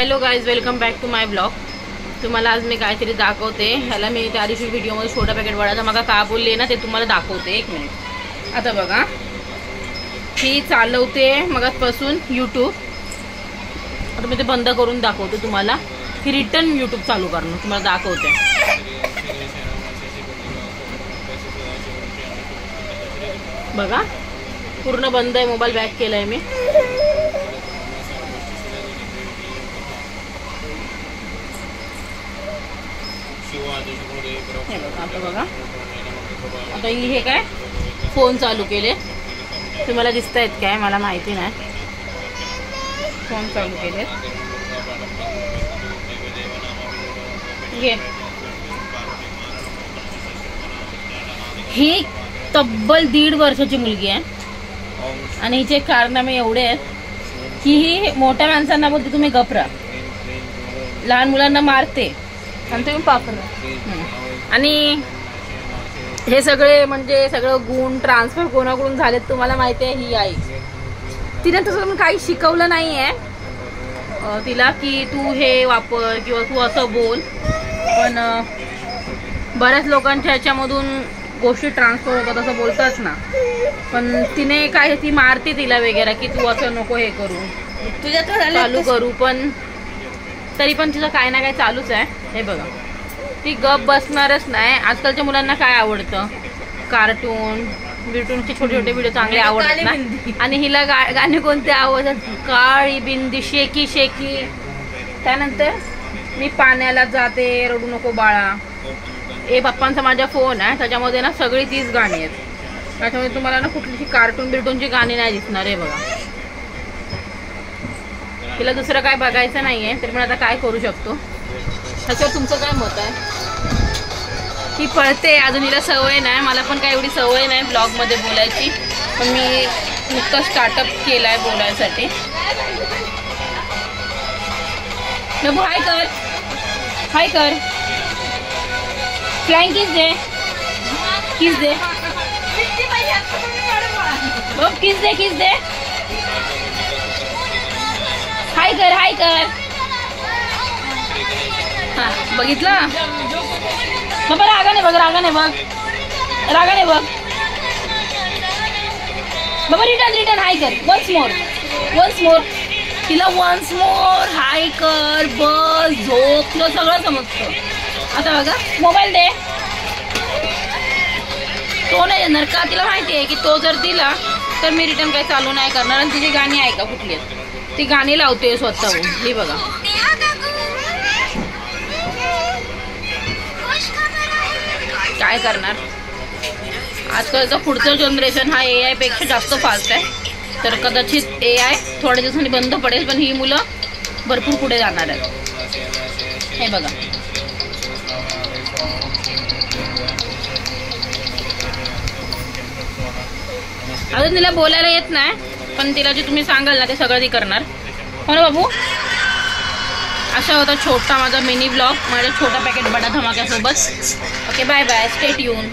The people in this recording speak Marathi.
Hello guys, welcome back to my blog. तुम्हाला आज मी काहीतरी दाखवते। ह्याला मी त्या दिवशी व्हिडिओमध्ये छोटा पॅकेट वडाचा मग का बोलले ना ते तुम्हाला दाखवते। एक मिनिट। आता बघा, ही चालवते मगापासून यूट्यूब। आता मी ते बंद करून दाखवते तुम्हाला की रिटर्न यूट्यूब चालू करणं तुम्हाला दाखवते। बघा, पूर्ण बंद आहे मोबाईल, बॅक केलाय मी। आता बघा, आता हे काय फोन चालू केले, तुम्हाला दिसत आहेत काय मला माहिती नाही। फोन चालू केले, ही तब्बल 1.5 वर्षाची मुलगी आहे आणि हिचे कारनामे एवढे आहेत की ही मोठ्या माणसांना बोलते तुम्ही गपरा, लहान मुलांना मारते आणि तुम्ही पापरा। आणि हे सगळे म्हणजे सगळं गुण ट्रान्सफर कोणाकडून झालेत तुम्हाला माहिती आहे। ही आई, तिने तसं काही शिकवलं नाही आहे तिला की तू हे वापर किंवा तू असं बोल, पण बऱ्याच लोकांच्या ह्याच्यामधून गोष्टी ट्रान्सफर होतात असं बोलतात ना। पण तिने काय, ती मारते तिला वगैरे की तू असं नको हे करू, तुझ्या चालू करू, पण तरी पण तिचं काय ना काय चालूच आहे। हे बघा, ती गप बसणारच नाही। आजकालच्या मुलांना काय आवडतं, कार्टून बिटूनचे छोटे छोटे व्हिडिओ चांगले आवडतात ना। आणि हिला गाणे कोणते आवडतात, काळी बिंदी, शेकी शेकी, त्यानंतर मी पाण्याला जाते, रडू नको बाळा। हे पप्पांचा माझा फोन आहे, त्याच्यामध्ये ना सगळी तीच गाणी आहेत, त्याच्यामध्ये तुम्हाला ना कुठलीशी कार्टून बिटूनची गाणी नाही दिसणार। आहे बघा, तिला दुसरं काय बघायचं नाहीये, तर पण आता काय करू शकतो। त्याच्यावर तुमचं काय मत आहे? ही पळते अजून, हिला सवय नाही, मला पण काय एवढी सवय नाही ब्लॉग मध्ये बोलायची, पण मी नुकतं स्टार्टअप केलाय बोलायसाठी। बाबू हाय कर, हाय कर, फ्लाइंग किस दे, किस दे, किस दे, किस दे, हाय कर, हाय कर। हा बघितलं बाबा, रागाने बघ, रागाने बघ, रागाने बघ बाबा। रिटर्न रिटर्न हाय कर, वन्स मोर, वन्स मोर, तिला वन्स मोर हाय कर, बस झोपलं सगळं समजतं। आता बघा, मोबाईल दे, तो नाही देणार का, तिला माहिती आहे की तो जर दिला तर मी रिटर्न काही चालू नाही करणार। आणि तिची गाणी ऐका कुठली आहेत, ती गाणी लावते स्वतःहून। ही बघा, काय करणार, आजकालचं पुढचं जनरेशन हा AI पेक्षा जास्त फास्ट आहे, तर कदाचित AI थोड्या दिवसांनी बंद पडेल, पण ही मुलं भरपूर पुढे जाणार आहेत। हे बघा, अजून तिला बोलायला येत नाही, पण तिला जे तुम्ही सांगाल ना ते सगळं ती करणार, हो ना बाबू। असा होता छोटा माझा मिनी ब्लॉग, माझ्या छोटा पॅकेट बडा धमाक्यासोबत। Okay, bye bye, stay tune.